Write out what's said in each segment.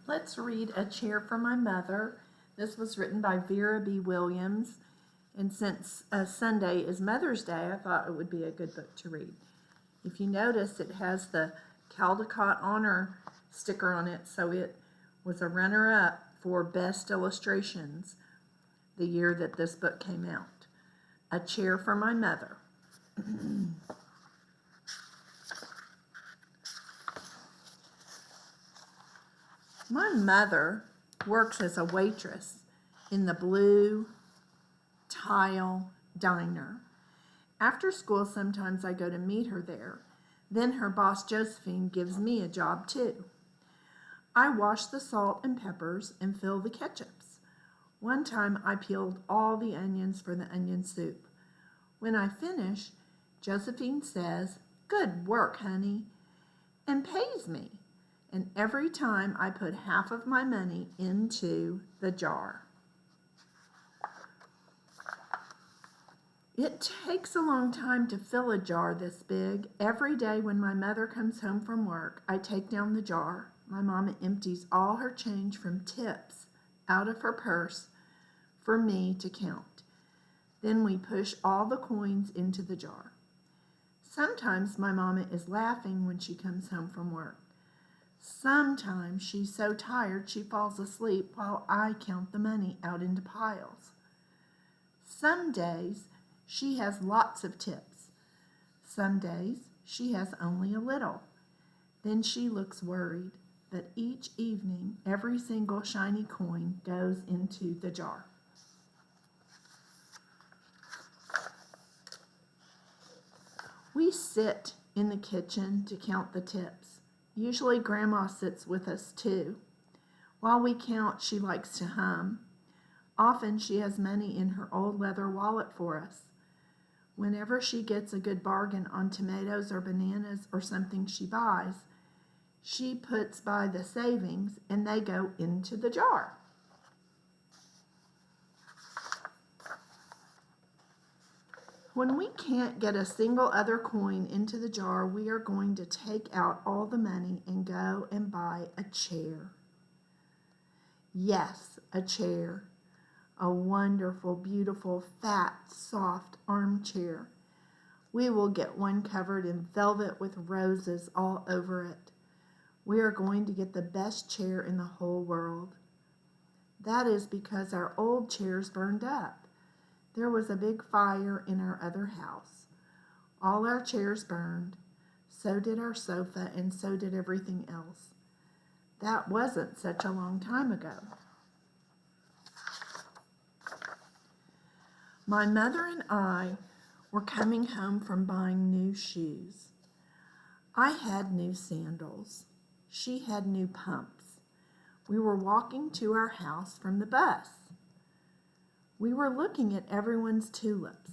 Let's read A Chair for My Mother. This was written by Vera B. Williams. And since Sunday is Mother's Day, I thought it would be a good book to read. If you notice, it has the Caldecott Honor sticker on it, so it was a runner-up for Best Illustrations the year that this book came out. A Chair for My Mother. My mother works as a waitress in the Blue Tile Diner. After school, sometimes I go to meet her there. Then her boss, Josephine, gives me a job too. I wash the salt and peppers and fill the ketchups. One time I peeled all the onions for the onion soup. When I finish, Josephine says, "Good work, honey," and pays me. And every time I put half of my money into the jar. It takes a long time to fill a jar this big. Every day when my mother comes home from work, I take down the jar. My mama empties all her change from tips out of her purse for me to count. Then we push all the coins into the jar. Sometimes my mama is laughing when she comes home from work. Sometimes she's so tired she falls asleep while I count the money out into piles. Some days she has lots of tips. Some days she has only a little. Then she looks worried, but each evening every single shiny coin goes into the jar. We sit in the kitchen to count the tips. Usually Grandma sits with us too. While we count, she likes to hum. Often she has money in her old leather wallet for us. Whenever she gets a good bargain on tomatoes or bananas or something she buys, she puts by the savings and they go into the jar. When we can't get a single other coin into the jar, we are going to take out all the money and go and buy a chair. Yes, a chair. A wonderful, beautiful, fat, soft armchair. We will get one covered in velvet with roses all over it. We are going to get the best chair in the whole world. That is because our old chairs burned up. There was a big fire in our other house. All our chairs burned. So did our sofa, and so did everything else. That wasn't such a long time ago. My mother and I were coming home from buying new shoes. I had new sandals. She had new pumps. We were walking to our house from the bus. We were looking at everyone's tulips.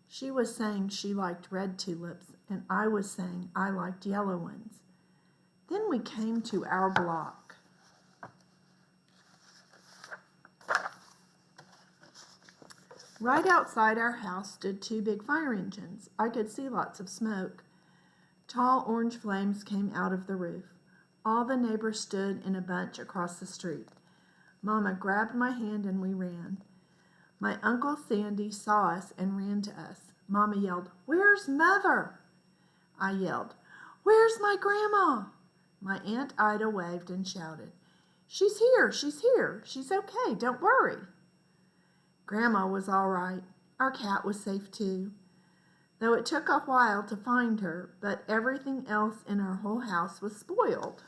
She was saying she liked red tulips, and I was saying I liked yellow ones. Then we came to our block. Right outside our house stood two big fire engines. I could see lots of smoke. Tall orange flames came out of the roof. All the neighbors stood in a bunch across the street. Mama grabbed my hand and we ran. My Uncle Sandy saw us and ran to us. Mama yelled, "Where's Mother?" I yelled, "Where's my grandma?" My Aunt Ida waved and shouted, "She's here, she's here. She's okay, don't worry." Grandma was all right. Our cat was safe too. Though it took a while to find her, but everything else in our whole house was spoiled.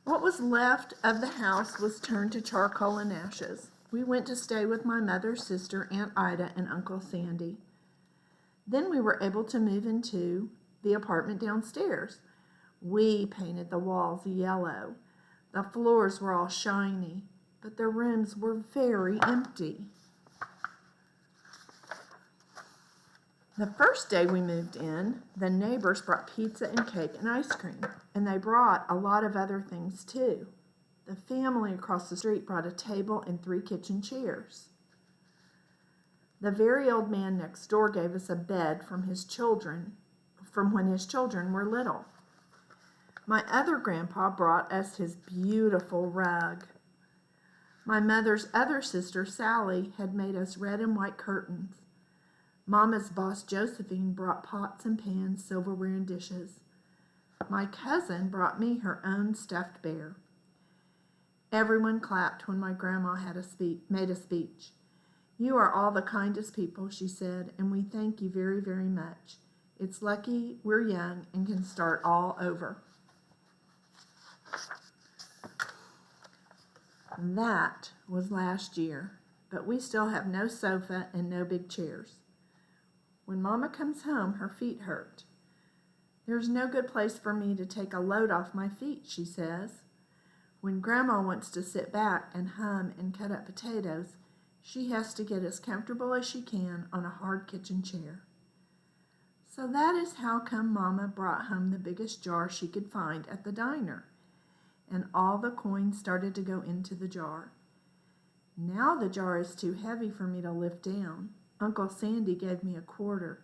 What was left of the house was turned to charcoal and ashes. We went to stay with my mother's sister, Aunt Ida, and Uncle Sandy. Then we were able to move into the apartment downstairs. We painted the walls yellow. The floors were all shiny, but the rooms were very empty. The first day we moved in, the neighbors brought pizza and cake and ice cream, and they brought a lot of other things too. The family across the street brought a table and 3 kitchen chairs. The very old man next door gave us a bed from his children from when his children were little. My other grandpa brought us his beautiful rug. My mother's other sister, Sally, had made us red and white curtains. Mama's boss, Josephine, brought pots and pans, silverware, and dishes. My cousin brought me her own stuffed bear. Everyone clapped when my grandma made a speech. "You are all the kindest people," she said, "and we thank you very, very much. It's lucky we're young and can start all over." That was last year, but we still have no sofa and no big chairs. When Mama comes home, her feet hurt. "There's no good place for me to take a load off my feet," she says. When Grandma wants to sit back and hum and cut up potatoes, she has to get as comfortable as she can on a hard kitchen chair. So that is how come Mama brought home the biggest jar she could find at the diner, and all the coins started to go into the jar. Now the jar is too heavy for me to lift down. Uncle Sandy gave me a quarter.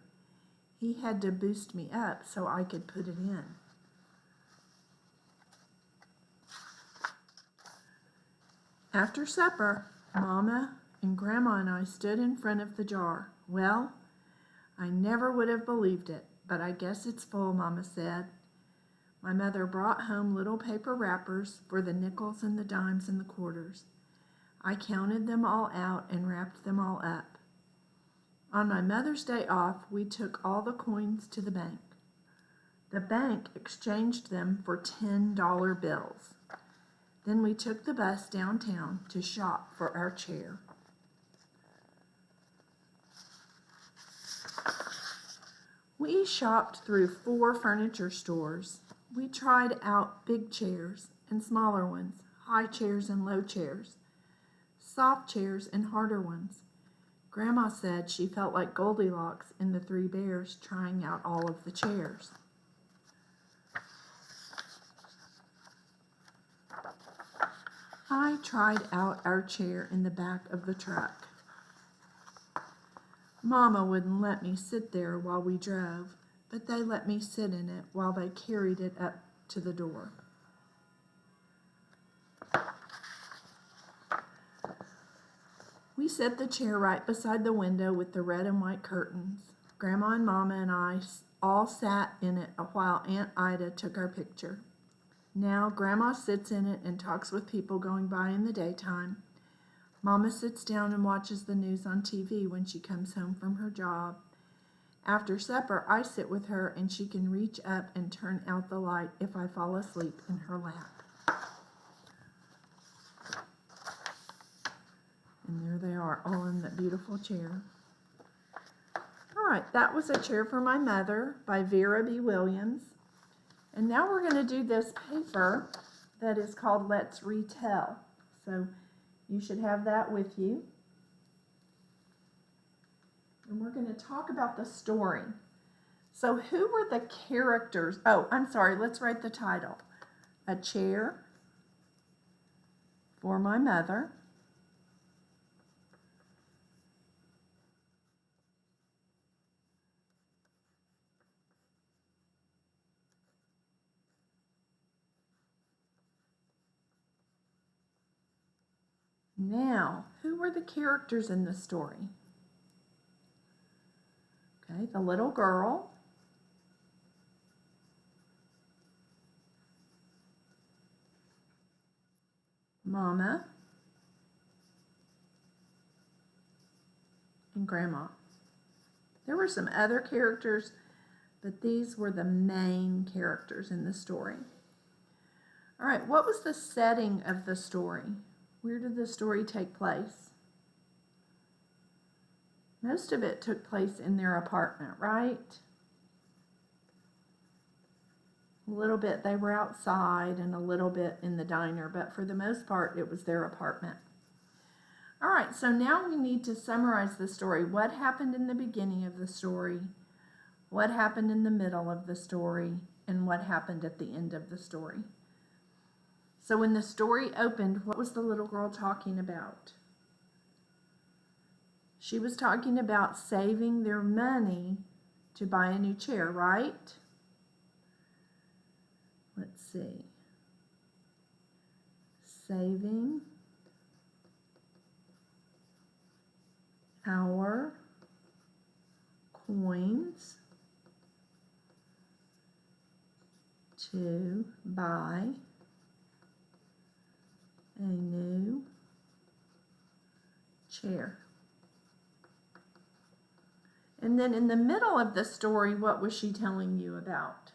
He had to boost me up so I could put it in. After supper, Mama and Grandma and I stood in front of the jar. "Well, I never would have believed it, but I guess it's full," Mama said. My mother brought home little paper wrappers for the nickels and the dimes and the quarters. I counted them all out and wrapped them all up. On my Mother's Day off, we took all the coins to the bank. The bank exchanged them for $10 bills. Then we took the bus downtown to shop for our chair. We shopped through 4 furniture stores. We tried out big chairs and smaller ones, high chairs and low chairs, soft chairs and harder ones. Grandma said she felt like Goldilocks in the 3 Bears trying out all of the chairs. I tried out our chair in the back of the truck. Mama wouldn't let me sit there while we drove, but they let me sit in it while they carried it up to the door. We set the chair right beside the window with the red and white curtains. Grandma and Mama and I all sat in it while Aunt Ida took our picture. Now Grandma sits in it and talks with people going by in the daytime. Mama sits down and watches the news on TV when she comes home from her job. After supper, I sit with her and she can reach up and turn out the light if I fall asleep in her lap. And there they are, all in that beautiful chair. All right, that was A Chair for My Mother by Vera B. Williams. And now we're going to do this paper that is called Let's Retell. So you should have that with you. And we're going to talk about the story. So who were the characters? Oh, I'm sorry, let's write the title. A Chair for My Mother. Now, who were the characters in the story? Okay, the little girl, Mama, and Grandma. There were some other characters, but these were the main characters in the story. All right, what was the setting of the story? Where did the story take place? Most of it took place in their apartment, right? A little bit they were outside and a little bit in the diner, but for the most part it was their apartment. All right, so now we need to summarize the story. What happened in the beginning of the story? What happened in the middle of the story? And what happened at the end of the story? So when the story opened, what was the little girl talking about? She was talking about saving their money to buy a new chair, right? let's see, saving our coins to buy a new chair. And then in the middle of the story, what was she telling you about?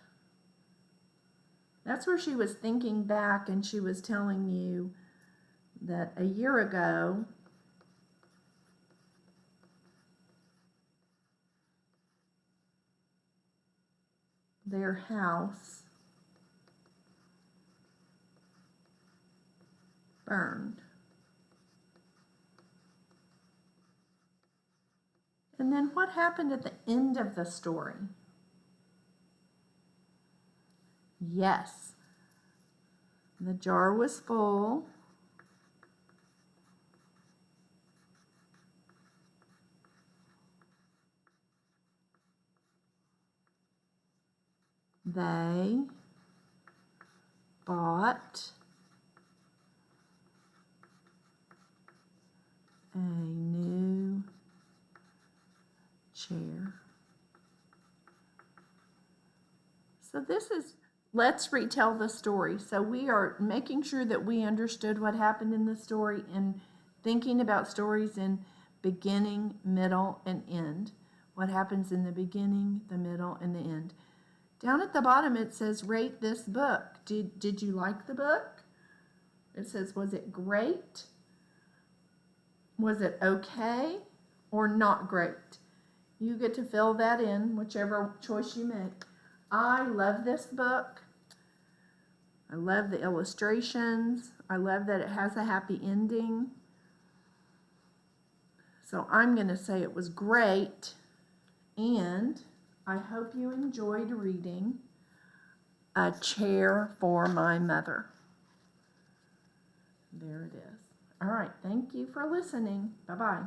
That's where she was thinking back, and she was telling you that a year ago, their house burned. And then what happened at the end of the story? Yes, the jar was full. They bought a new chair. So this is, let's retell the story. So we are making sure that we understood what happened in the story and thinking about stories in beginning, middle, and end. What happens in the beginning, the middle, and the end. Down at the bottom it says, rate this book. Did you like the book? It says, was it great? Was it okay? Or not great? You get to fill that in, whichever choice you make. I love this book. I love the illustrations. I love that it has a happy ending. So I'm going to say it was great, and I hope you enjoyed reading A Chair for My Mother. There it is. All right, thank you for listening. Bye-bye.